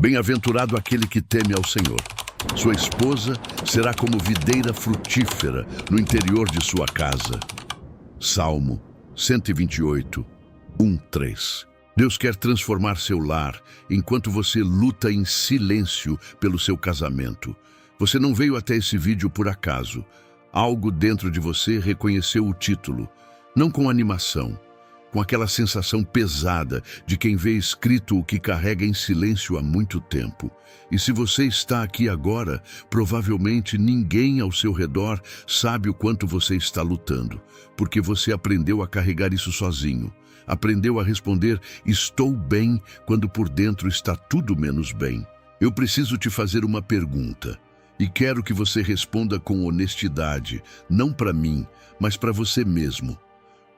Bem-aventurado aquele que teme ao Senhor. Sua esposa será como videira frutífera no interior de sua casa. Salmo 128, 1-3. Deus quer transformar seu lar enquanto você luta em silêncio pelo seu casamento. Você não veio até esse vídeo por acaso. Algo dentro de você reconheceu o título, não com animação, com aquela sensação pesada de quem vê escrito o que carrega em silêncio há muito tempo. E se você está aqui agora, provavelmente ninguém ao seu redor sabe o quanto você está lutando, porque você aprendeu a carregar isso sozinho. Aprendeu a responder, estou bem, quando por dentro está tudo menos bem. Eu preciso te fazer uma pergunta, e quero que você responda com honestidade, não para mim, mas para você mesmo.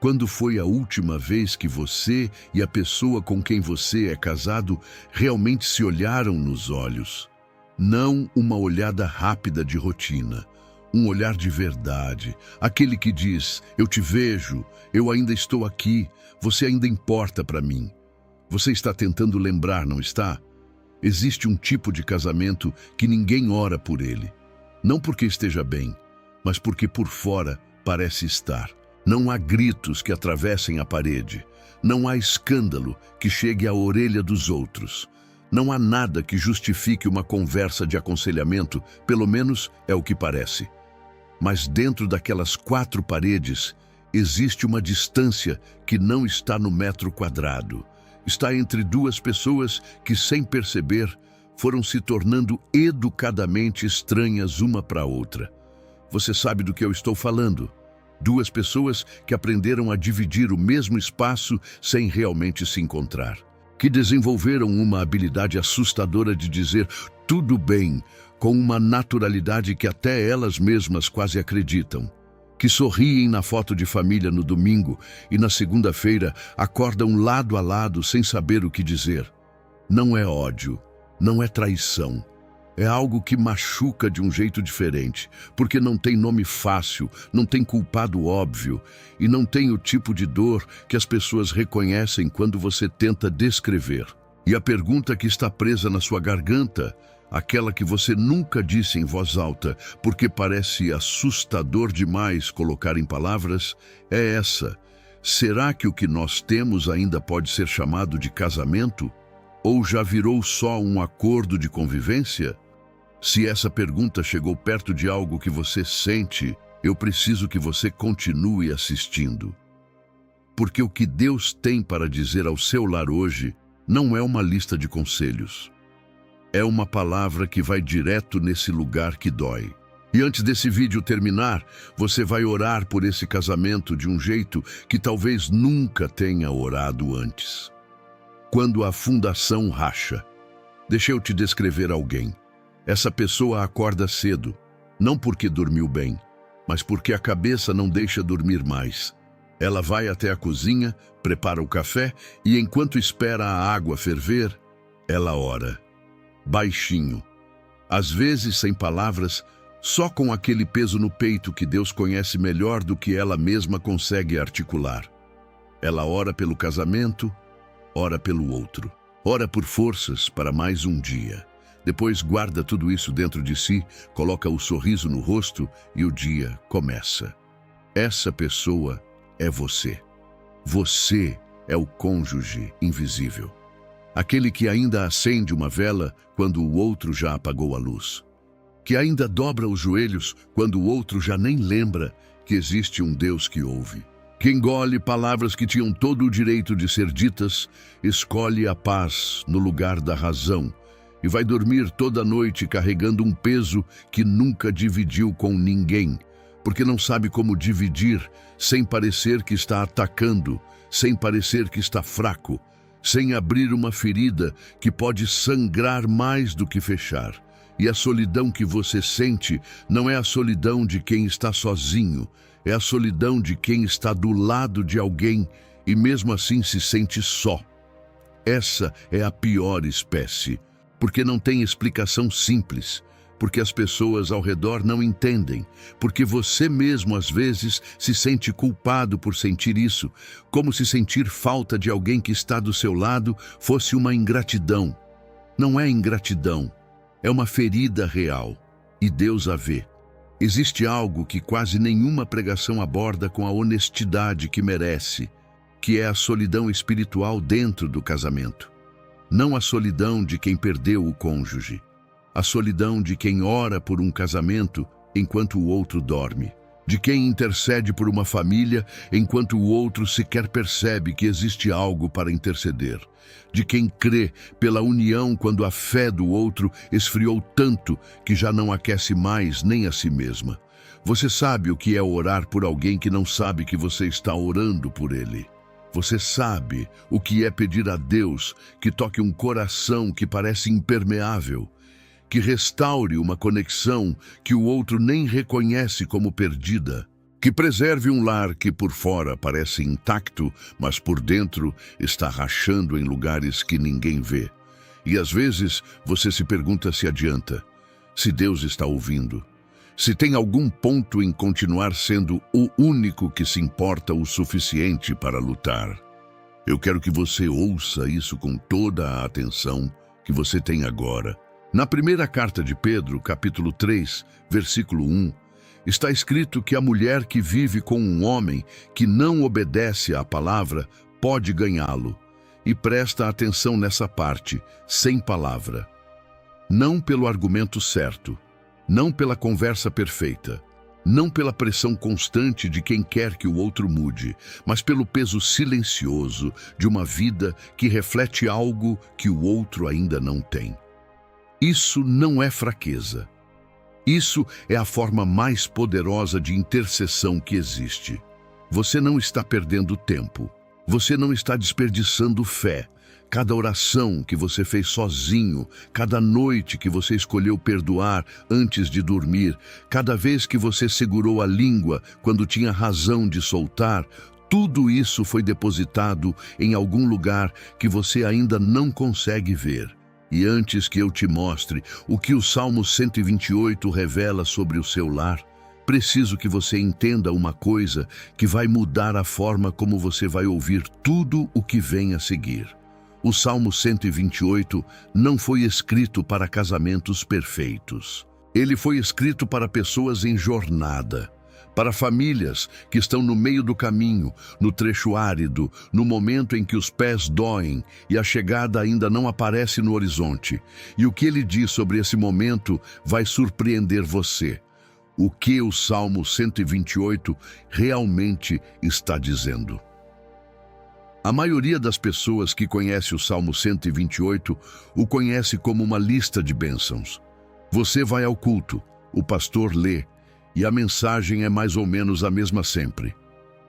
Quando foi a última vez que você e a pessoa com quem você é casado realmente se olharam nos olhos? Não uma olhada rápida de rotina, um olhar de verdade, aquele que diz, eu te vejo, eu ainda estou aqui, você ainda importa para mim. Você está tentando lembrar, não está? Existe um tipo de casamento que ninguém ora por ele. Não porque esteja bem, mas porque por fora parece estar. Não há gritos que atravessem a parede. Não há escândalo que chegue à orelha dos outros. Não há nada que justifique uma conversa de aconselhamento, pelo menos é o que parece. Mas dentro daquelas 4 paredes, existe uma distância que não está no metro quadrado. Está entre 2 pessoas que, sem perceber, foram se tornando educadamente estranhas uma para a outra. Você sabe do que eu estou falando? 2 pessoas que aprenderam a dividir o mesmo espaço sem realmente se encontrar. Que desenvolveram uma habilidade assustadora de dizer tudo bem, com uma naturalidade que até elas mesmas quase acreditam. Que sorriem na foto de família no domingo e na segunda-feira acordam lado a lado sem saber o que dizer. Não é ódio, não é traição. É algo que machuca de um jeito diferente, porque não tem nome fácil, não tem culpado óbvio e não tem o tipo de dor que as pessoas reconhecem quando você tenta descrever. E a pergunta que está presa na sua garganta, aquela que você nunca disse em voz alta, porque parece assustador demais colocar em palavras, é essa: será que o que nós temos ainda pode ser chamado de casamento? Ou já virou só um acordo de convivência? Se essa pergunta chegou perto de algo que você sente, eu preciso que você continue assistindo. Porque o que Deus tem para dizer ao seu lar hoje não é uma lista de conselhos. É uma palavra que vai direto nesse lugar que dói. E antes desse vídeo terminar, você vai orar por esse casamento de um jeito que talvez nunca tenha orado antes. Quando a fundação racha. Deixa eu te descrever alguém. Essa pessoa acorda cedo, não porque dormiu bem, mas porque a cabeça não deixa dormir mais. Ela vai até a cozinha, prepara o café e enquanto espera a água ferver, ela ora. Baixinho. Às vezes sem palavras, só com aquele peso no peito que Deus conhece melhor do que ela mesma consegue articular. Ela ora pelo casamento, ora pelo outro. Ora por forças para mais um dia. Depois guarda tudo isso dentro de si, coloca o sorriso no rosto e o dia começa. Essa pessoa é você. Você é o cônjuge invisível. Aquele que ainda acende uma vela quando o outro já apagou a luz. Que ainda dobra os joelhos quando o outro já nem lembra que existe um Deus que ouve. Que engole palavras que tinham todo o direito de ser ditas, escolhe a paz no lugar da razão e vai dormir toda noite carregando um peso que nunca dividiu com ninguém, porque não sabe como dividir sem parecer que está atacando, sem parecer que está fraco, sem abrir uma ferida que pode sangrar mais do que fechar. E a solidão que você sente não é a solidão de quem está sozinho, é a solidão de quem está do lado de alguém e mesmo assim se sente só. Essa é a pior espécie, porque não tem explicação simples, porque as pessoas ao redor não entendem, porque você mesmo às vezes se sente culpado por sentir isso, como se sentir falta de alguém que está do seu lado fosse uma ingratidão. Não é ingratidão, é uma ferida real, e Deus a vê. Existe algo que quase nenhuma pregação aborda com a honestidade que merece, que é a solidão espiritual dentro do casamento. Não a solidão de quem perdeu o cônjuge, a solidão de quem ora por um casamento enquanto o outro dorme, de quem intercede por uma família enquanto o outro sequer percebe que existe algo para interceder, de quem crê pela união quando a fé do outro esfriou tanto que já não aquece mais nem a si mesma. Você sabe o que é orar por alguém que não sabe que você está orando por ele. Você sabe o que é pedir a Deus que toque um coração que parece impermeável, que restaure uma conexão que o outro nem reconhece como perdida, que preserve um lar que por fora parece intacto, mas por dentro está rachando em lugares que ninguém vê. E às vezes você se pergunta se adianta, se Deus está ouvindo, se tem algum ponto em continuar sendo o único que se importa o suficiente para lutar. Eu quero que você ouça isso com toda a atenção que você tem agora. Na primeira carta de Pedro, capítulo 3, versículo 1, está escrito que a mulher que vive com um homem que não obedece à palavra pode ganhá-lo. E presta atenção nessa parte, sem palavra. Não pelo argumento certo, não pela conversa perfeita, não pela pressão constante de quem quer que o outro mude, mas pelo peso silencioso de uma vida que reflete algo que o outro ainda não tem. Isso não é fraqueza. Isso é a forma mais poderosa de intercessão que existe. Você não está perdendo tempo. Você não está desperdiçando fé. Cada oração que você fez sozinho, cada noite que você escolheu perdoar antes de dormir, cada vez que você segurou a língua quando tinha razão de soltar, tudo isso foi depositado em algum lugar que você ainda não consegue ver. E antes que eu te mostre o que o Salmo 128 revela sobre o seu lar, preciso que você entenda uma coisa que vai mudar a forma como você vai ouvir tudo o que vem a seguir. O Salmo 128 não foi escrito para casamentos perfeitos. Ele foi escrito para pessoas em jornada, para famílias que estão no meio do caminho, no trecho árido, no momento em que os pés doem e a chegada ainda não aparece no horizonte. E o que ele diz sobre esse momento vai surpreender você. O que o Salmo 128 realmente está dizendo. A maioria das pessoas que conhece o Salmo 128 o conhece como uma lista de bênçãos. Você vai ao culto, o pastor lê, e a mensagem é mais ou menos a mesma sempre.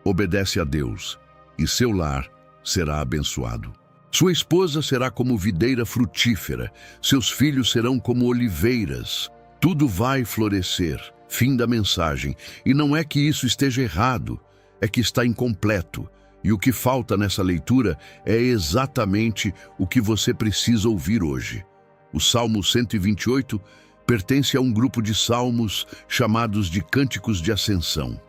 Obedece a Deus, e seu lar será abençoado. Sua esposa será como videira frutífera, seus filhos serão como oliveiras. Tudo vai florescer. Fim da mensagem. E não é que isso esteja errado, é que está incompleto. E o que falta nessa leitura é exatamente o que você precisa ouvir hoje. O Salmo 128 pertence a um grupo de salmos chamados de Cânticos de Ascensão.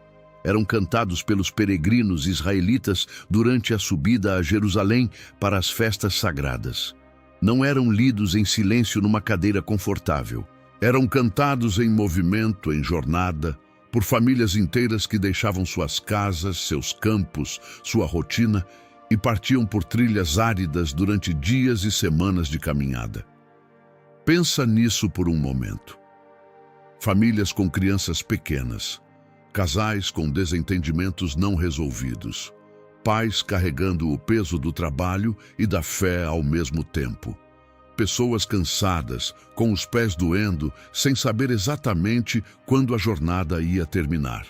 Eram cantados pelos peregrinos israelitas durante a subida a Jerusalém para as festas sagradas. Não eram lidos em silêncio numa cadeira confortável. Eram cantados em movimento, em jornada, por famílias inteiras que deixavam suas casas, seus campos, sua rotina e partiam por trilhas áridas durante dias e semanas de caminhada. Pensa nisso por um momento. Famílias com crianças pequenas, casais com desentendimentos não resolvidos, pais carregando o peso do trabalho e da fé ao mesmo tempo. Pessoas cansadas, com os pés doendo, sem saber exatamente quando a jornada ia terminar.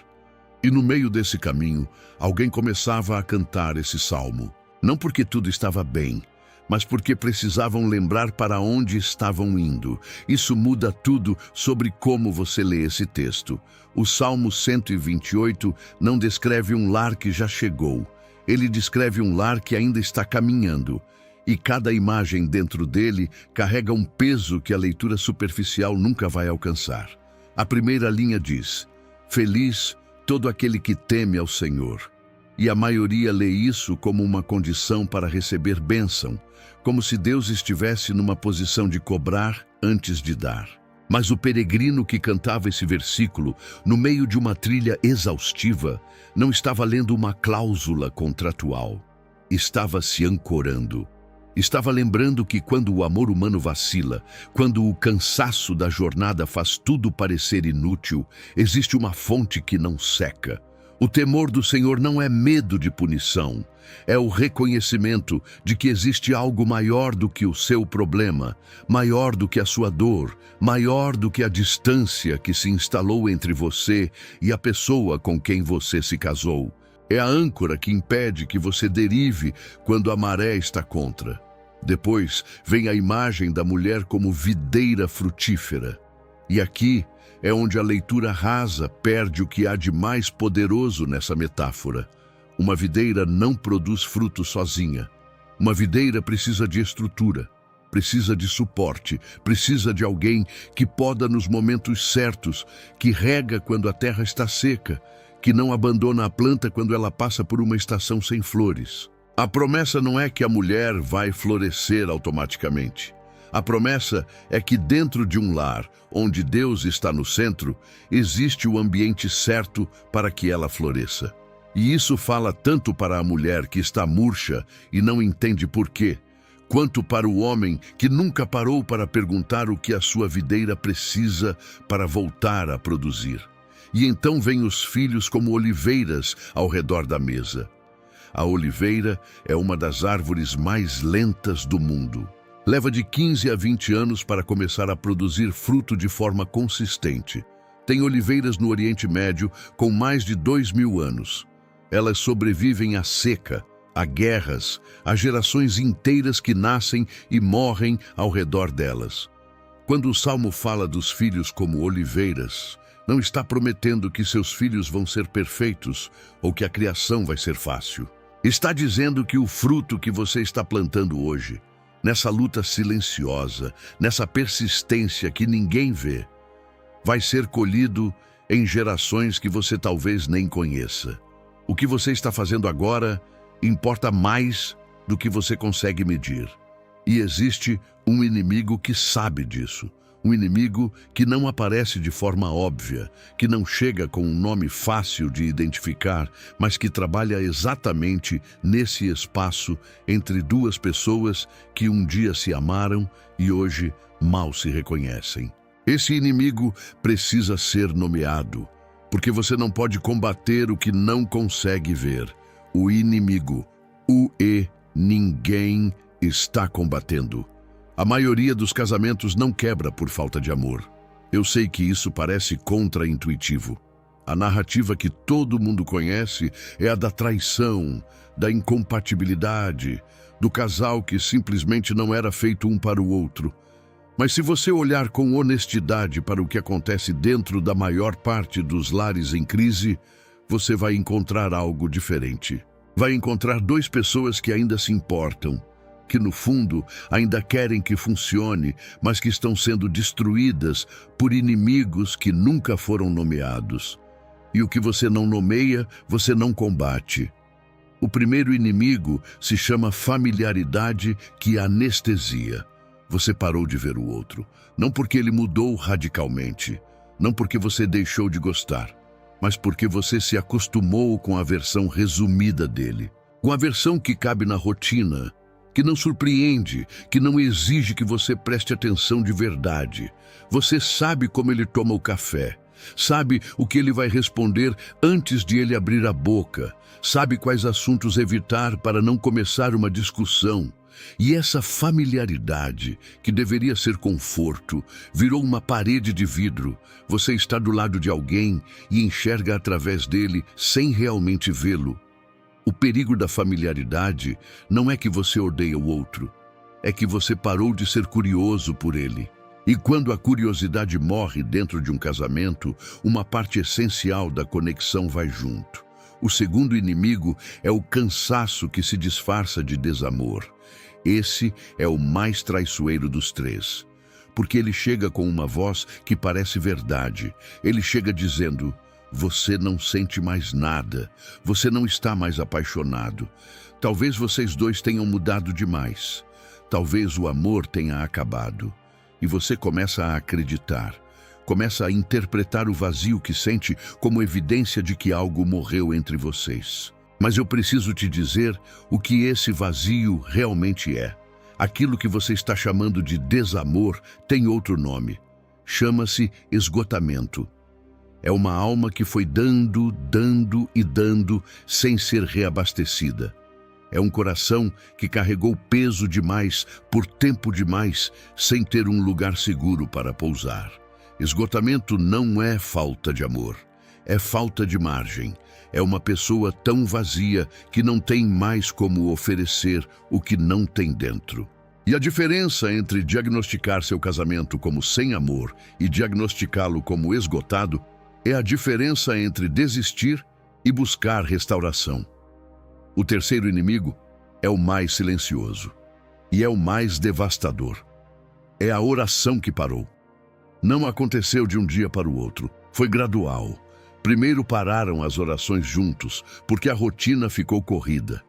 E no meio desse caminho, alguém começava a cantar esse salmo. Não porque tudo estava bem, mas porque precisavam lembrar para onde estavam indo. Isso muda tudo sobre como você lê esse texto. O Salmo 128 não descreve um lar que já chegou. Ele descreve um lar que ainda está caminhando. E cada imagem dentro dele carrega um peso que a leitura superficial nunca vai alcançar. A primeira linha diz: Feliz todo aquele que teme ao Senhor. E a maioria lê isso como uma condição para receber bênção, como se Deus estivesse numa posição de cobrar antes de dar. Mas o peregrino que cantava esse versículo, no meio de uma trilha exaustiva, não estava lendo uma cláusula contratual. Estava se ancorando. Estava lembrando que quando o amor humano vacila, quando o cansaço da jornada faz tudo parecer inútil, existe uma fonte que não seca. O temor do Senhor não é medo de punição, é o reconhecimento de que existe algo maior do que o seu problema, maior do que a sua dor, maior do que a distância que se instalou entre você e a pessoa com quem você se casou. É a âncora que impede que você derive quando a maré está contra. Depois vem a imagem da mulher como videira frutífera. E aqui é onde a leitura rasa perde o que há de mais poderoso nessa metáfora. Uma videira não produz fruto sozinha. Uma videira precisa de estrutura, precisa de suporte, precisa de alguém que poda nos momentos certos, que rega quando a terra está seca, que não abandona a planta quando ela passa por uma estação sem flores. A promessa não é que a mulher vai florescer automaticamente. A promessa é que dentro de um lar, onde Deus está no centro, existe o ambiente certo para que ela floresça. E isso fala tanto para a mulher que está murcha e não entende por quê, quanto para o homem que nunca parou para perguntar o que a sua videira precisa para voltar a produzir. E então vêm os filhos como oliveiras ao redor da mesa. A oliveira é uma das árvores mais lentas do mundo. Leva de 15 a 20 anos para começar a produzir fruto de forma consistente. Tem oliveiras no Oriente Médio com mais de 2000 anos. Elas sobrevivem à seca, a guerras, a gerações inteiras que nascem e morrem ao redor delas. Quando o Salmo fala dos filhos como oliveiras, não está prometendo que seus filhos vão ser perfeitos ou que a criação vai ser fácil. Está dizendo que o fruto que você está plantando hoje, nessa luta silenciosa, nessa persistência que ninguém vê, vai ser colhido em gerações que você talvez nem conheça. O que você está fazendo agora importa mais do que você consegue medir. E existe um inimigo que sabe disso. Um inimigo que não aparece de forma óbvia, que não chega com um nome fácil de identificar, mas que trabalha exatamente nesse espaço entre duas pessoas que um dia se amaram e hoje mal se reconhecem. Esse inimigo precisa ser nomeado, porque você não pode combater o que não consegue ver. O inimigo, ninguém está combatendo. A maioria dos casamentos não quebra por falta de amor. Eu sei que isso parece contraintuitivo. A narrativa que todo mundo conhece é a da traição, da incompatibilidade, do casal que simplesmente não era feito um para o outro. Mas se você olhar com honestidade para o que acontece dentro da maior parte dos lares em crise, você vai encontrar algo diferente. Vai encontrar duas pessoas que ainda se importam, que no fundo ainda querem que funcione, mas que estão sendo destruídas por inimigos que nunca foram nomeados. E o que você não nomeia, você não combate. O primeiro inimigo se chama familiaridade, que anestesia. Você parou de ver o outro, não porque ele mudou radicalmente, não porque você deixou de gostar, mas porque você se acostumou com a versão resumida dele, com a versão que cabe na rotina, que não surpreende, que não exige que você preste atenção de verdade. Você sabe como ele toma o café, sabe o que ele vai responder antes de ele abrir a boca, sabe quais assuntos evitar para não começar uma discussão. E essa familiaridade, que deveria ser conforto, virou uma parede de vidro. Você está do lado de alguém e enxerga através dele sem realmente vê-lo. O perigo da familiaridade não é que você odeia o outro, é que você parou de ser curioso por ele. E quando a curiosidade morre dentro de um casamento, uma parte essencial da conexão vai junto. O segundo inimigo é o cansaço que se disfarça de desamor. Esse é o mais traiçoeiro dos três, porque ele chega com uma voz que parece verdade. Ele chega dizendo: Você não sente mais nada. Você não está mais apaixonado. Talvez vocês dois tenham mudado demais. Talvez o amor tenha acabado. E você começa a acreditar. Começa a interpretar o vazio que sente como evidência de que algo morreu entre vocês. Mas eu preciso te dizer o que esse vazio realmente é. Aquilo que você está chamando de desamor tem outro nome. Chama-se esgotamento. É uma alma que foi dando, dando e dando sem ser reabastecida. É um coração que carregou peso demais por tempo demais sem ter um lugar seguro para pousar. Esgotamento não é falta de amor, é falta de margem. É uma pessoa tão vazia que não tem mais como oferecer o que não tem dentro. E a diferença entre diagnosticar seu casamento como sem amor e diagnosticá-lo como esgotado é a diferença entre desistir e buscar restauração. O terceiro inimigo é o mais silencioso e é o mais devastador. É a oração que parou. Não aconteceu de um dia para o outro, foi gradual. Primeiro pararam as orações juntos, porque a rotina ficou corrida.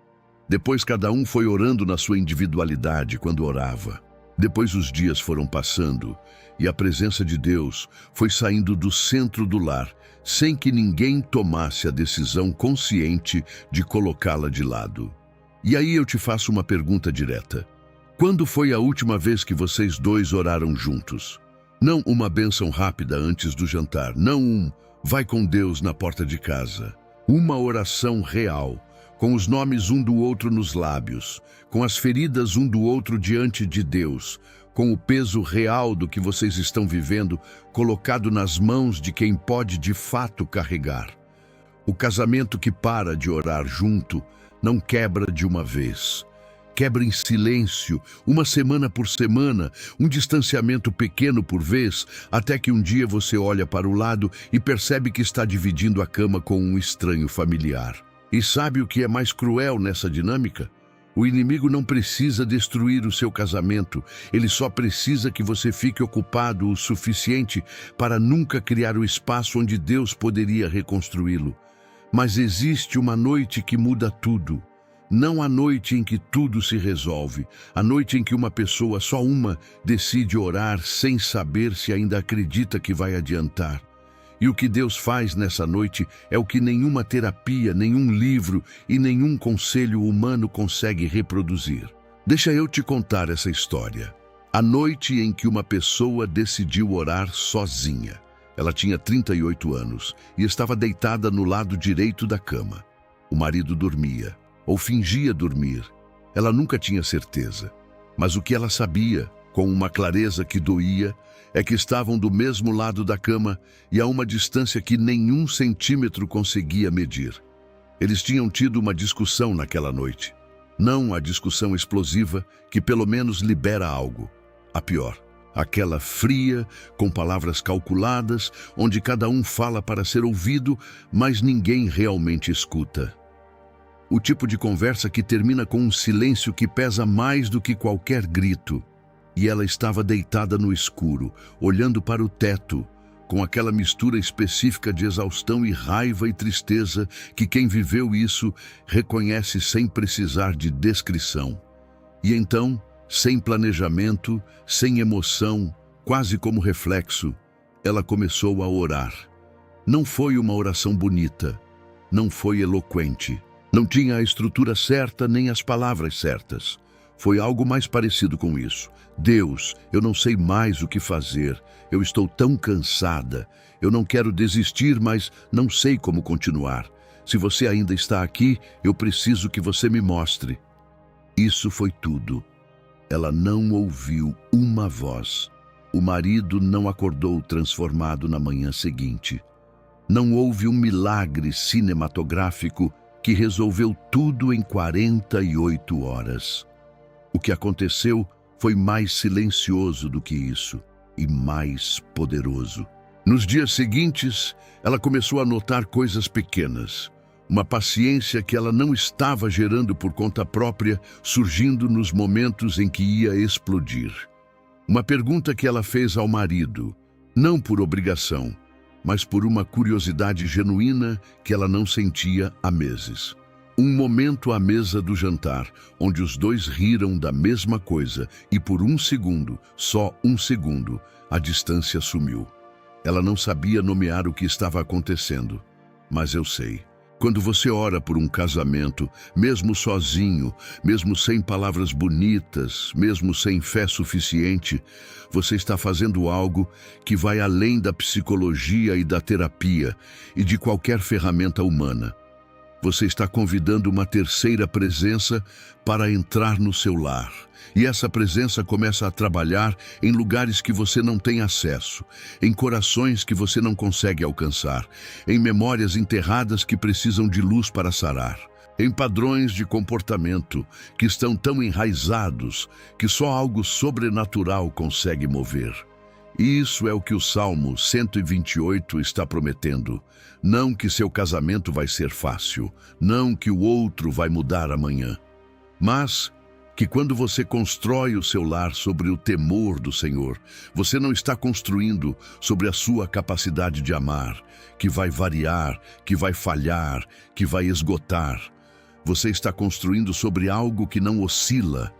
Depois cada um foi orando na sua individualidade quando orava. Depois os dias foram passando e a presença de Deus foi saindo do centro do lar, sem que ninguém tomasse a decisão consciente de colocá-la de lado. E aí eu te faço uma pergunta direta. Quando foi a última vez que vocês dois oraram juntos? Não uma bênção rápida antes do jantar, não vai com Deus na porta de casa. Uma oração real, com os nomes um do outro nos lábios, com as feridas um do outro diante de Deus, com o peso real do que vocês estão vivendo colocado nas mãos de quem pode de fato carregar. O casamento que para de orar junto não quebra de uma vez. Quebra em silêncio, uma semana por semana, um distanciamento pequeno por vez, até que um dia você olha para o lado e percebe que está dividindo a cama com um estranho familiar. E sabe o que é mais cruel nessa dinâmica? O inimigo não precisa destruir o seu casamento, ele só precisa que você fique ocupado o suficiente para nunca criar o espaço onde Deus poderia reconstruí-lo. Mas existe uma noite que muda tudo. Não a noite em que tudo se resolve, a noite em que uma pessoa, só uma, decide orar sem saber se ainda acredita que vai adiantar. E o que Deus faz nessa noite é o que nenhuma terapia, nenhum livro e nenhum conselho humano consegue reproduzir. Deixa eu te contar essa história. A noite em que uma pessoa decidiu orar sozinha. Ela tinha 38 anos e estava deitada no lado direito da cama. O marido dormia, ou fingia dormir. Ela nunca tinha certeza. Mas o que ela sabia, com uma clareza que doía, é que estavam do mesmo lado da cama e a uma distância que nenhum centímetro conseguia medir. Eles tinham tido uma discussão naquela noite. Não a discussão explosiva que pelo menos libera algo. A pior, aquela fria, com palavras calculadas, onde cada um fala para ser ouvido, mas ninguém realmente escuta. O tipo de conversa que termina com um silêncio que pesa mais do que qualquer grito. E ela estava deitada no escuro, olhando para o teto, com aquela mistura específica de exaustão e raiva e tristeza que quem viveu isso reconhece sem precisar de descrição. E então, sem planejamento, sem emoção, quase como reflexo, ela começou a orar. Não foi uma oração bonita, não foi eloquente, não tinha a estrutura certa nem as palavras certas. Foi algo mais parecido com isso. Deus, eu não sei mais o que fazer. Eu estou tão cansada. Eu não quero desistir, mas não sei como continuar. Se você ainda está aqui, eu preciso que você me mostre. Isso foi tudo. Ela não ouviu uma voz. O marido não acordou transformado na manhã seguinte. Não houve um milagre cinematográfico que resolveu tudo em 48 horas. O que aconteceu foi mais silencioso do que isso e mais poderoso. Nos dias seguintes, ela começou a notar coisas pequenas. Uma paciência que ela não estava gerando por conta própria, surgindo nos momentos em que ia explodir. Uma pergunta que ela fez ao marido, não por obrigação, mas por uma curiosidade genuína que ela não sentia há meses. Um momento à mesa do jantar, onde os dois riram da mesma coisa e por um segundo, só um segundo, a distância sumiu. Ela não sabia nomear o que estava acontecendo, mas eu sei. Quando você ora por um casamento, mesmo sozinho, mesmo sem palavras bonitas, mesmo sem fé suficiente, você está fazendo algo que vai além da psicologia e da terapia e de qualquer ferramenta humana. Você está convidando uma terceira presença para entrar no seu lar. E essa presença começa a trabalhar em lugares que você não tem acesso, em corações que você não consegue alcançar, em memórias enterradas que precisam de luz para sarar, em padrões de comportamento que estão tão enraizados que só algo sobrenatural consegue mover. Isso é o que o Salmo 128 está prometendo. Não que seu casamento vai ser fácil, não que o outro vai mudar amanhã, mas que quando você constrói o seu lar sobre o temor do Senhor, você não está construindo sobre a sua capacidade de amar, que vai variar, que vai falhar, que vai esgotar. Você está construindo sobre algo que não oscila,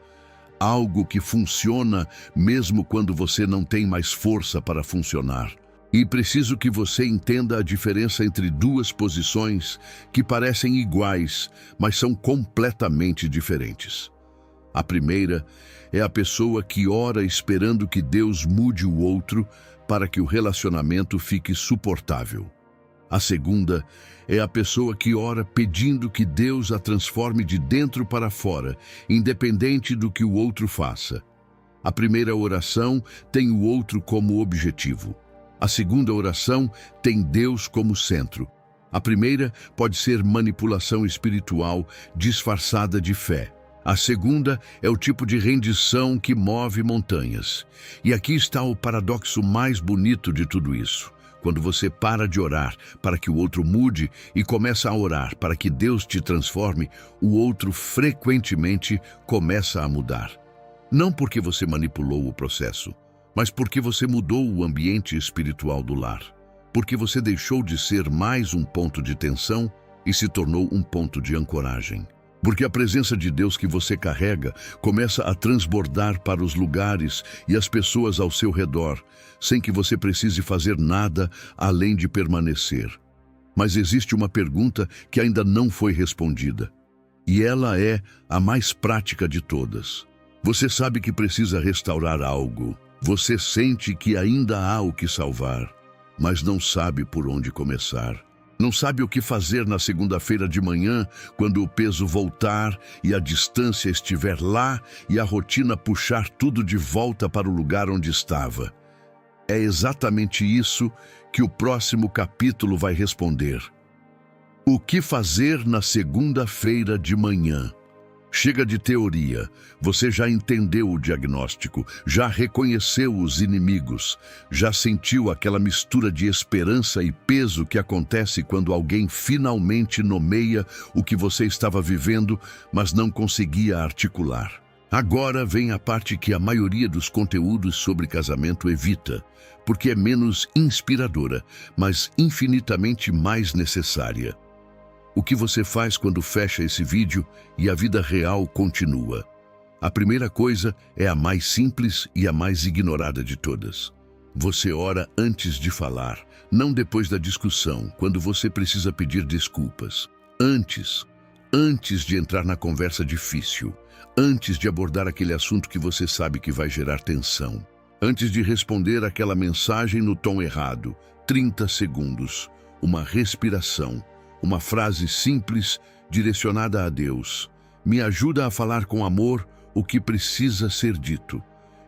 algo que funciona mesmo quando você não tem mais força para funcionar. E preciso que você entenda a diferença entre duas posições que parecem iguais, mas são completamente diferentes. A primeira é a pessoa que ora esperando que Deus mude o outro para que o relacionamento fique suportável. A segunda é a pessoa que ora pedindo que Deus a transforme de dentro para fora, independente do que o outro faça. A primeira oração tem o outro como objetivo. A segunda oração tem Deus como centro. A primeira pode ser manipulação espiritual disfarçada de fé. A segunda é o tipo de rendição que move montanhas. E aqui está o paradoxo mais bonito de tudo isso. Quando você para de orar para que o outro mude e começa a orar para que Deus te transforme, o outro frequentemente começa a mudar. Não porque você manipulou o processo, mas porque você mudou o ambiente espiritual do lar. Porque você deixou de ser mais um ponto de tensão e se tornou um ponto de ancoragem. Porque a presença de Deus que você carrega começa a transbordar para os lugares e as pessoas ao seu redor, sem que você precise fazer nada além de permanecer. Mas existe uma pergunta que ainda não foi respondida. E ela é a mais prática de todas. Você sabe que precisa restaurar algo. Você sente que ainda há o que salvar, mas não sabe por onde começar. Não sabe o que fazer na segunda-feira de manhã, quando o peso voltar e a distância estiver lá e a rotina puxar tudo de volta para o lugar onde estava. É exatamente isso que o próximo capítulo vai responder. O que fazer na segunda-feira de manhã? Chega de teoria, você já entendeu o diagnóstico, já reconheceu os inimigos, já sentiu aquela mistura de esperança e peso que acontece quando alguém finalmente nomeia o que você estava vivendo, mas não conseguia articular. Agora vem a parte que a maioria dos conteúdos sobre casamento evita, porque é menos inspiradora, mas infinitamente mais necessária. O que você faz quando fecha esse vídeo e a vida real continua? A primeira coisa é a mais simples e a mais ignorada de todas. Você ora antes de falar, não depois da discussão, quando você precisa pedir desculpas. Antes de entrar na conversa difícil, antes de abordar aquele assunto que você sabe que vai gerar tensão, antes de responder aquela mensagem no tom errado, 30 segundos, uma respiração, uma frase simples direcionada a Deus. Me ajuda a falar com amor o que precisa ser dito.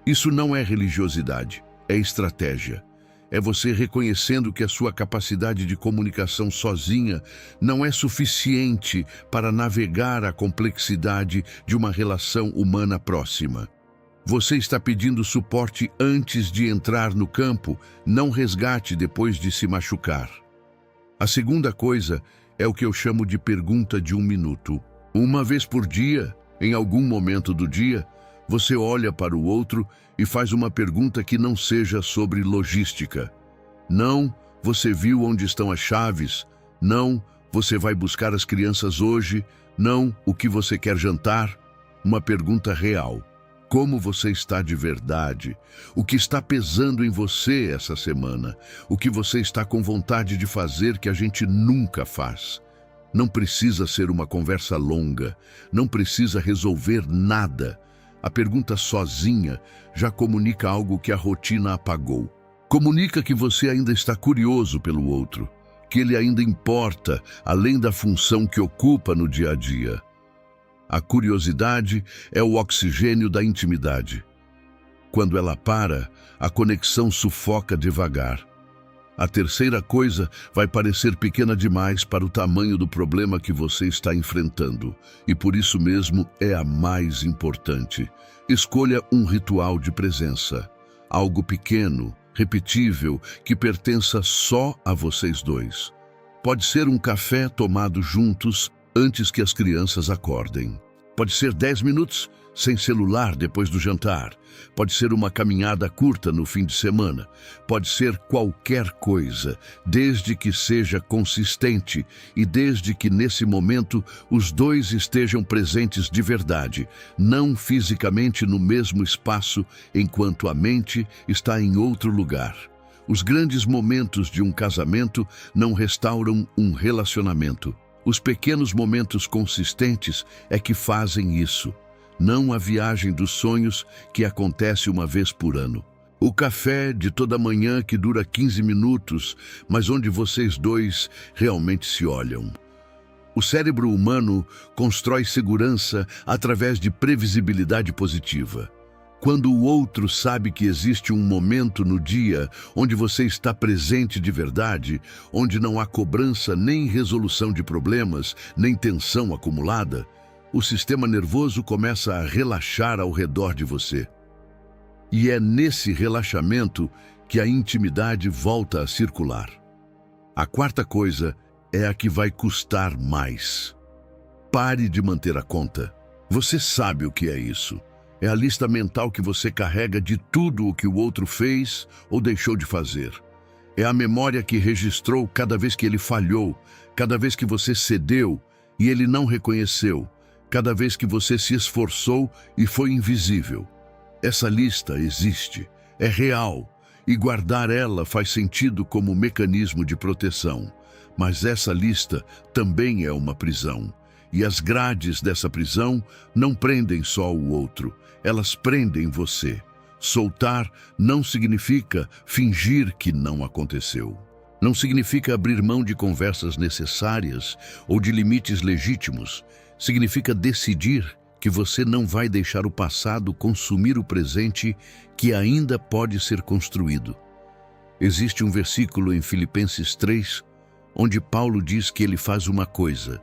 Isso não é religiosidade, é estratégia. É você reconhecendo que a sua capacidade de comunicação sozinha não é suficiente para navegar a complexidade de uma relação humana próxima. Você está pedindo suporte antes de entrar no campo, não resgate depois de se machucar. A segunda coisa é o que eu chamo de pergunta de 1 minuto. Uma vez por dia, em algum momento do dia, você olha para o outro e faz uma pergunta que não seja sobre logística. Não, Você viu onde estão as chaves? Não, você vai buscar as crianças hoje? Não, o que você quer jantar? Uma pergunta real. Como você está de verdade? O que está pesando em você essa semana? O que você está com vontade de fazer que a gente nunca faz? Não precisa ser uma conversa longa, não precisa resolver nada. A pergunta sozinha já comunica algo que a rotina apagou. Comunica que você ainda está curioso pelo outro, que ele ainda importa, além da função que ocupa no dia a dia. A curiosidade é o oxigênio da intimidade. Quando ela para, a conexão sufoca devagar. A terceira coisa vai parecer pequena demais para o tamanho do problema que você está enfrentando, e por isso mesmo é a mais importante. Escolha um ritual de presença, algo pequeno, repetível, que pertença só a vocês dois. Pode ser um café tomado juntos antes que as crianças acordem. Pode ser 10 minutos sem celular depois do jantar. Pode ser uma caminhada curta no fim de semana. Pode ser qualquer coisa, desde que seja consistente e desde que nesse momento os dois estejam presentes de verdade, não fisicamente no mesmo espaço enquanto a mente está em outro lugar. Os grandes momentos de um casamento não restauram um relacionamento. Os pequenos momentos consistentes é que fazem isso. Não a viagem dos sonhos que acontece uma vez por ano. O café de toda manhã que dura 15 minutos, mas onde vocês dois realmente se olham. O cérebro humano constrói segurança através de previsibilidade positiva. Quando o outro sabe que existe um momento no dia onde você está presente de verdade, onde não há cobrança nem resolução de problemas, nem tensão acumulada, o sistema nervoso começa a relaxar ao redor de você. E é nesse relaxamento que a intimidade volta a circular. A quarta coisa é a que vai custar mais. Pare de manter a conta. Você sabe o que é isso. É a lista mental que você carrega de tudo o que o outro fez ou deixou de fazer. É a memória que registrou cada vez que ele falhou, cada vez que você cedeu e ele não reconheceu, cada vez que você se esforçou e foi invisível. Essa lista existe, é real, e guardar ela faz sentido como mecanismo de proteção. Mas essa lista também é uma prisão. E as grades dessa prisão não prendem só o outro, elas prendem você. Soltar não significa fingir que não aconteceu. Não significa abrir mão de conversas necessárias ou de limites legítimos. Significa decidir que você não vai deixar o passado consumir o presente que ainda pode ser construído. Existe um versículo em Filipenses 3, onde Paulo diz que ele faz uma coisa: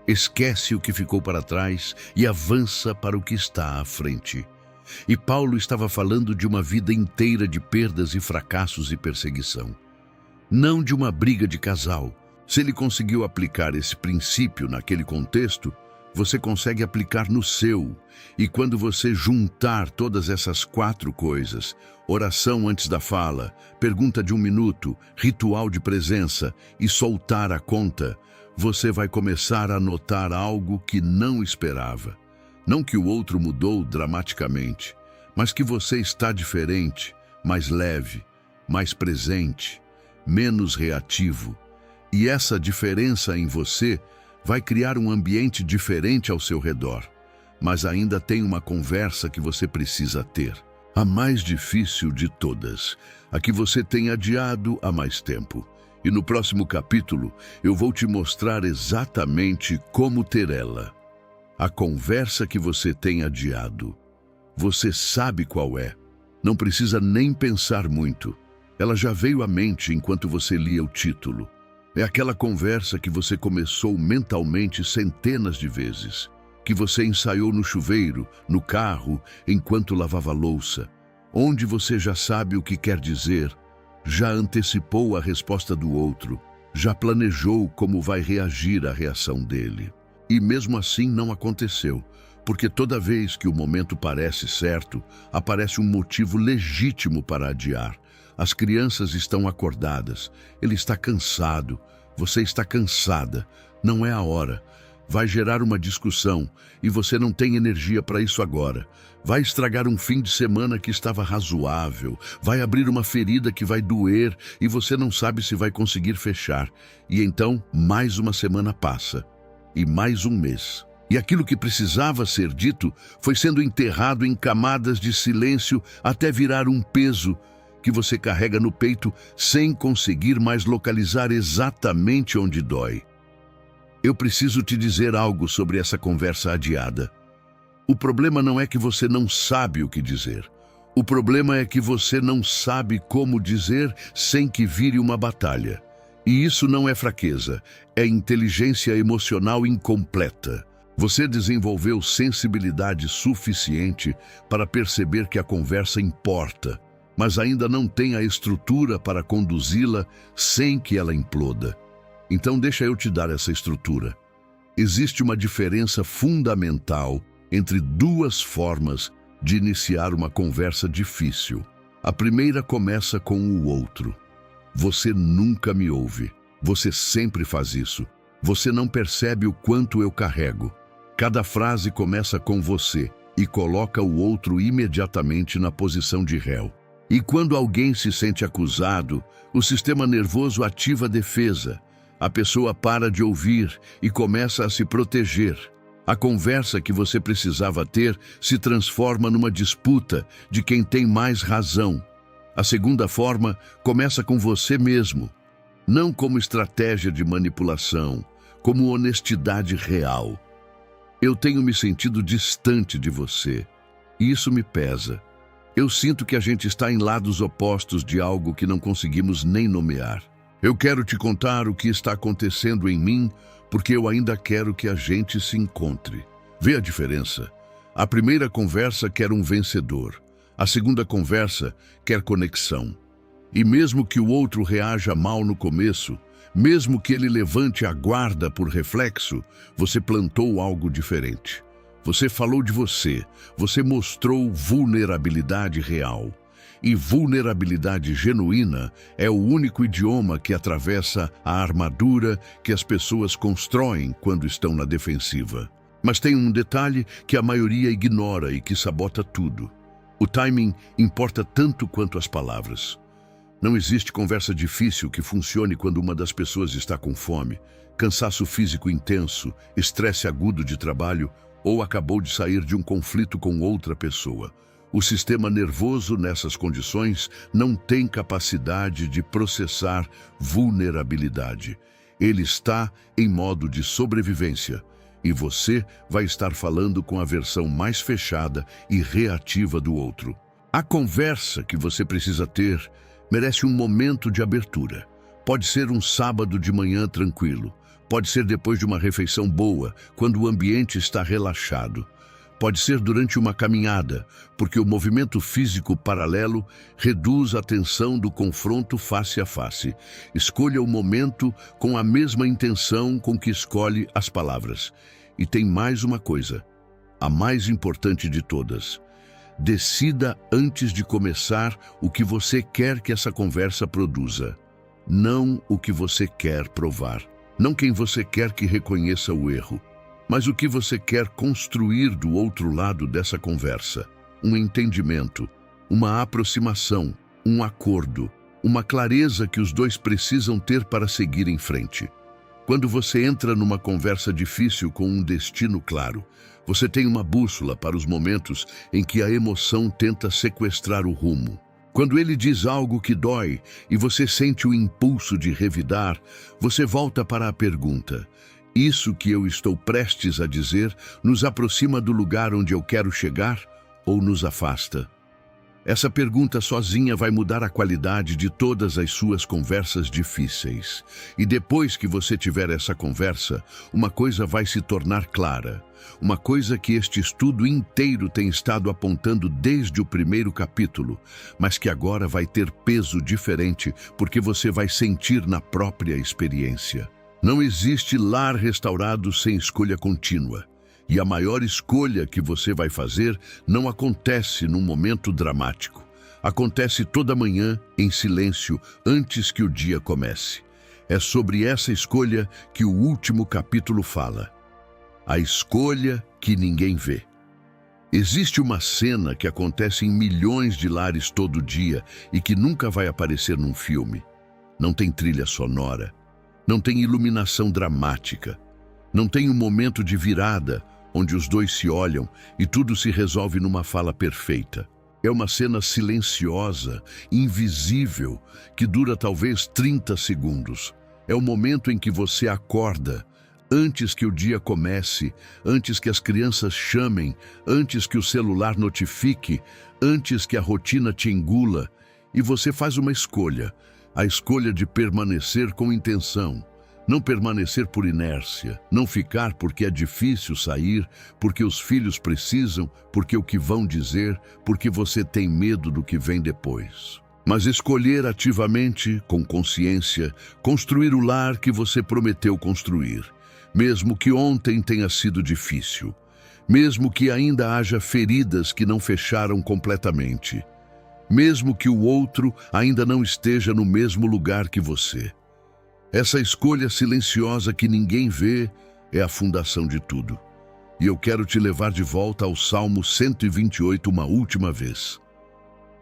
esquece o que ficou para trás e avança para o que está à frente. E Paulo estava falando de uma vida inteira de perdas e fracassos e perseguição. Não de uma briga de casal. Se ele conseguiu aplicar esse princípio naquele contexto, você consegue aplicar no seu. E quando você juntar todas essas 4 coisas, oração antes da fala, pergunta de 1 minuto, ritual de presença e soltar a conta, você vai começar a notar algo que não esperava. Não que o outro mudou dramaticamente, mas que você está diferente, mais leve, mais presente, menos reativo. E essa diferença em você vai criar um ambiente diferente ao seu redor. Mas ainda tem uma conversa que você precisa ter. A mais difícil de todas, a que você tem adiado há mais tempo. E no próximo capítulo eu vou te mostrar exatamente como ter ela. A conversa que você tem adiado. Você sabe qual é. Não precisa nem pensar muito. Ela já veio à mente enquanto você lia o título. É aquela conversa que você começou mentalmente centenas de vezes, que você ensaiou no chuveiro, no carro, enquanto lavava louça, onde você já sabe o que quer dizer, já antecipou a resposta do outro, já planejou como vai reagir à reação dele. E mesmo assim não aconteceu, porque toda vez que o momento parece certo, aparece um motivo legítimo para adiar. As crianças estão acordadas. Ele está cansado. Você está cansada. Não é a hora. Vai gerar uma discussão e você não tem energia para isso agora. Vai estragar um fim de semana que estava razoável. Vai abrir uma ferida que vai doer e você não sabe se vai conseguir fechar. E então, mais uma semana passa. E mais um mês. E aquilo que precisava ser dito foi sendo enterrado em camadas de silêncio até virar um peso que você carrega no peito sem conseguir mais localizar exatamente onde dói. Eu preciso te dizer algo sobre essa conversa adiada. O problema não é que você não sabe o que dizer. O problema é que você não sabe como dizer sem que vire uma batalha. E isso não é fraqueza, é inteligência emocional incompleta. Você desenvolveu sensibilidade suficiente para perceber que a conversa importa, mas ainda não tem a estrutura para conduzi-la sem que ela imploda. Então deixa eu te dar essa estrutura. Existe uma diferença fundamental entre duas formas de iniciar uma conversa difícil. A primeira começa com o outro. Você nunca me ouve. Você sempre faz isso. Você não percebe o quanto eu carrego. Cada frase começa com você e coloca o outro imediatamente na posição de réu. E quando alguém se sente acusado, o sistema nervoso ativa a defesa. A pessoa para de ouvir e começa a se proteger. A conversa que você precisava ter se transforma numa disputa de quem tem mais razão. A segunda forma começa com você mesmo, não como estratégia de manipulação, como honestidade real. Eu tenho me sentido distante de você, e isso me pesa. Eu sinto que a gente está em lados opostos de algo que não conseguimos nem nomear. Eu quero te contar o que está acontecendo em mim, porque eu ainda quero que a gente se encontre. Vê a diferença? A primeira conversa quer um vencedor. A segunda conversa quer conexão. E mesmo que o outro reaja mal no começo, mesmo que ele levante a guarda por reflexo, você plantou algo diferente. Você falou de você mostrou vulnerabilidade real. E vulnerabilidade genuína é o único idioma que atravessa a armadura que as pessoas constroem quando estão na defensiva. Mas tem um detalhe que a maioria ignora e que sabota tudo. O timing importa tanto quanto as palavras. Não existe conversa difícil que funcione quando uma das pessoas está com fome, cansaço físico intenso, estresse agudo de trabalho ou acabou de sair de um conflito com outra pessoa. O sistema nervoso nessas condições não tem capacidade de processar vulnerabilidade. Ele está em modo de sobrevivência e você vai estar falando com a versão mais fechada e reativa do outro. A conversa que você precisa ter merece um momento de abertura. Pode ser um sábado de manhã tranquilo. Pode ser depois de uma refeição boa, quando o ambiente está relaxado. Pode ser durante uma caminhada, porque o movimento físico paralelo reduz a tensão do confronto face a face. Escolha o momento com a mesma intenção com que escolhe as palavras. E tem mais uma coisa, a mais importante de todas. Decida antes de começar o que você quer que essa conversa produza, não o que você quer provar. Não quem você quer que reconheça o erro, mas o que você quer construir do outro lado dessa conversa. Um entendimento, uma aproximação, um acordo, uma clareza que os dois precisam ter para seguir em frente. Quando você entra numa conversa difícil com um destino claro, você tem uma bússola para os momentos em que a emoção tenta sequestrar o rumo. Quando ele diz algo que dói e você sente o impulso de revidar, você volta para a pergunta: isso que eu estou prestes a dizer nos aproxima do lugar onde eu quero chegar ou nos afasta? Essa pergunta sozinha vai mudar a qualidade de todas as suas conversas difíceis. E depois que você tiver essa conversa, uma coisa vai se tornar clara. Uma coisa que este estudo inteiro tem estado apontando desde o primeiro capítulo, mas que agora vai ter peso diferente porque você vai sentir na própria experiência. Não existe lar restaurado sem escolha contínua. E a maior escolha que você vai fazer não acontece num momento dramático. Acontece toda manhã, em silêncio, antes que o dia comece. É sobre essa escolha que o último capítulo fala. A escolha que ninguém vê. Existe uma cena que acontece em milhões de lares todo dia e que nunca vai aparecer num filme. Não tem trilha sonora, não tem iluminação dramática, não tem um momento de virada onde os dois se olham e tudo se resolve numa fala perfeita. É uma cena silenciosa, invisível, que dura talvez 30 segundos. É o momento em que você acorda, antes que o dia comece, antes que as crianças chamem, antes que o celular notifique, antes que a rotina te engula, e você faz uma escolha, a escolha de permanecer com intenção, não permanecer por inércia, não ficar porque é difícil sair, porque os filhos precisam, porque o que vão dizer, porque você tem medo do que vem depois. Mas escolher ativamente, com consciência, construir o lar que você prometeu construir. Mesmo que ontem tenha sido difícil, mesmo que ainda haja feridas que não fecharam completamente, mesmo que o outro ainda não esteja no mesmo lugar que você. Essa escolha silenciosa que ninguém vê é a fundação de tudo. E eu quero te levar de volta ao Salmo 128 uma última vez.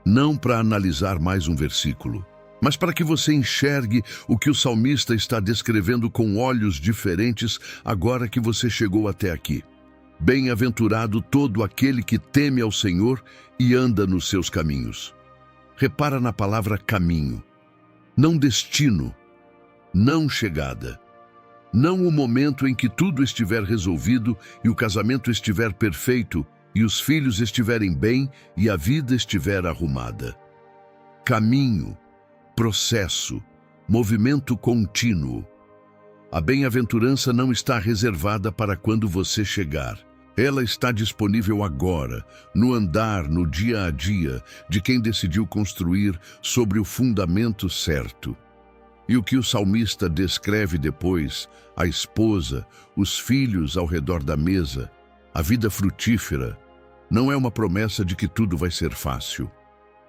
Não para analisar mais um versículo, mas para que você enxergue o que o salmista está descrevendo com olhos diferentes agora que você chegou até aqui. Bem-aventurado todo aquele que teme ao Senhor e anda nos seus caminhos. Repara na palavra caminho, não destino, não chegada. Não o momento em que tudo estiver resolvido e o casamento estiver perfeito e os filhos estiverem bem e a vida estiver arrumada. Caminho, processo, movimento contínuo. A bem-aventurança não está reservada para quando você chegar. Ela está disponível agora, no andar, no dia a dia, de quem decidiu construir sobre o fundamento certo. E o que o salmista descreve depois, a esposa, os filhos ao redor da mesa, a vida frutífera, não é uma promessa de que tudo vai ser fácil.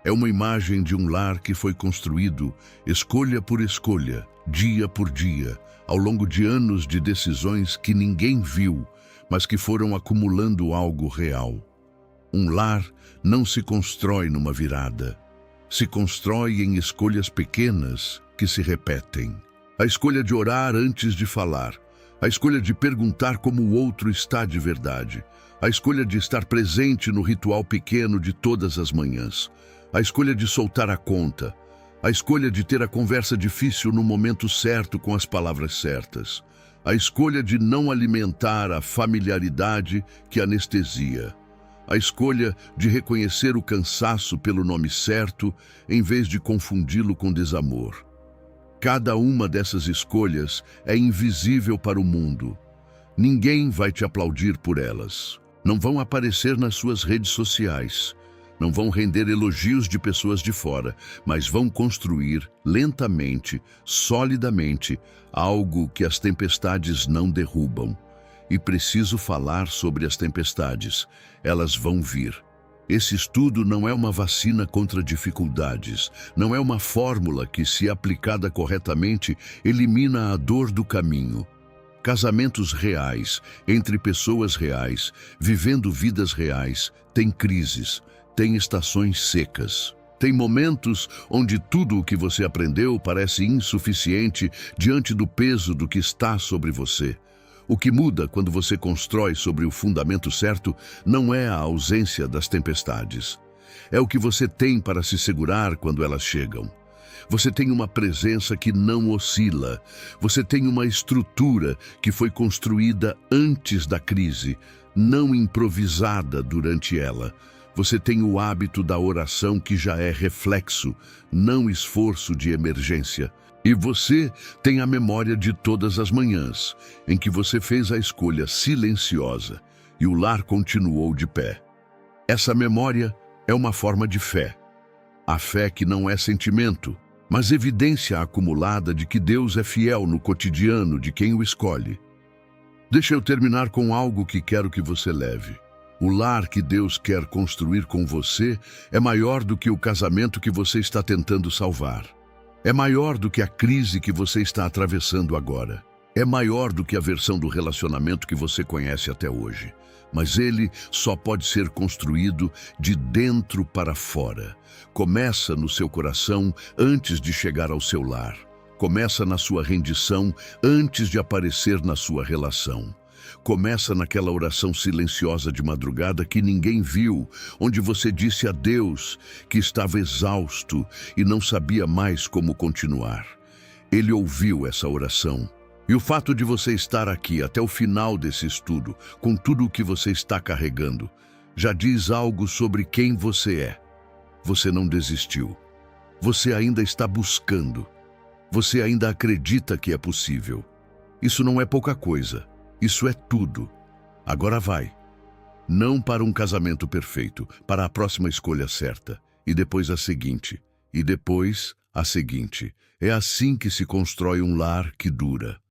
É uma imagem de um lar que foi construído, escolha por escolha, dia por dia, ao longo de anos de decisões que ninguém viu, mas que foram acumulando algo real. Um lar não se constrói numa virada. Se constrói em escolhas pequenas que se repetem. A escolha de orar antes de falar. A escolha de perguntar como o outro está de verdade. A escolha de estar presente no ritual pequeno de todas as manhãs. A escolha de soltar a conta. A escolha de ter a conversa difícil no momento certo com as palavras certas. A escolha de não alimentar a familiaridade que anestesia. A escolha de reconhecer o cansaço pelo nome certo, em vez de confundi-lo com desamor. Cada uma dessas escolhas é invisível para o mundo. Ninguém vai te aplaudir por elas. Não vão aparecer nas suas redes sociais. Não vão render elogios de pessoas de fora, mas vão construir, lentamente, solidamente, algo que as tempestades não derrubam. E preciso falar sobre as tempestades. Elas vão vir. Esse estudo não é uma vacina contra dificuldades, não é uma fórmula que, se aplicada corretamente, elimina a dor do caminho. Casamentos reais, entre pessoas reais, vivendo vidas reais, têm crises, têm estações secas. Tem momentos onde tudo o que você aprendeu parece insuficiente diante do peso do que está sobre você. O que muda quando você constrói sobre o fundamento certo não é a ausência das tempestades. É o que você tem para se segurar quando elas chegam. Você tem uma presença que não oscila. Você tem uma estrutura que foi construída antes da crise, não improvisada durante ela. Você tem o hábito da oração que já é reflexo, não esforço de emergência. E você tem a memória de todas as manhãs, em que você fez a escolha silenciosa e o lar continuou de pé. Essa memória é uma forma de fé. A fé que não é sentimento, mas evidência acumulada de que Deus é fiel no cotidiano de quem o escolhe. Deixa eu terminar com algo que quero que você leve. O lar que Deus quer construir com você é maior do que o casamento que você está tentando salvar. É maior do que a crise que você está atravessando agora. É maior do que a versão do relacionamento que você conhece até hoje. Mas ele só pode ser construído de dentro para fora. Começa no seu coração antes de chegar ao seu lar. Começa na sua rendição antes de aparecer na sua relação. Começa naquela oração silenciosa de madrugada que ninguém viu, onde você disse a Deus que estava exausto e não sabia mais como continuar. Ele ouviu essa oração. E o fato de você estar aqui até o final desse estudo, com tudo o que você está carregando, já diz algo sobre quem você é. Você não desistiu. Você ainda está buscando. Você ainda acredita que é possível. Isso não é pouca coisa. Isso é tudo. Agora vai. Não para um casamento perfeito, para a próxima escolha certa. E depois a seguinte. E depois a seguinte. É assim que se constrói um lar que dura.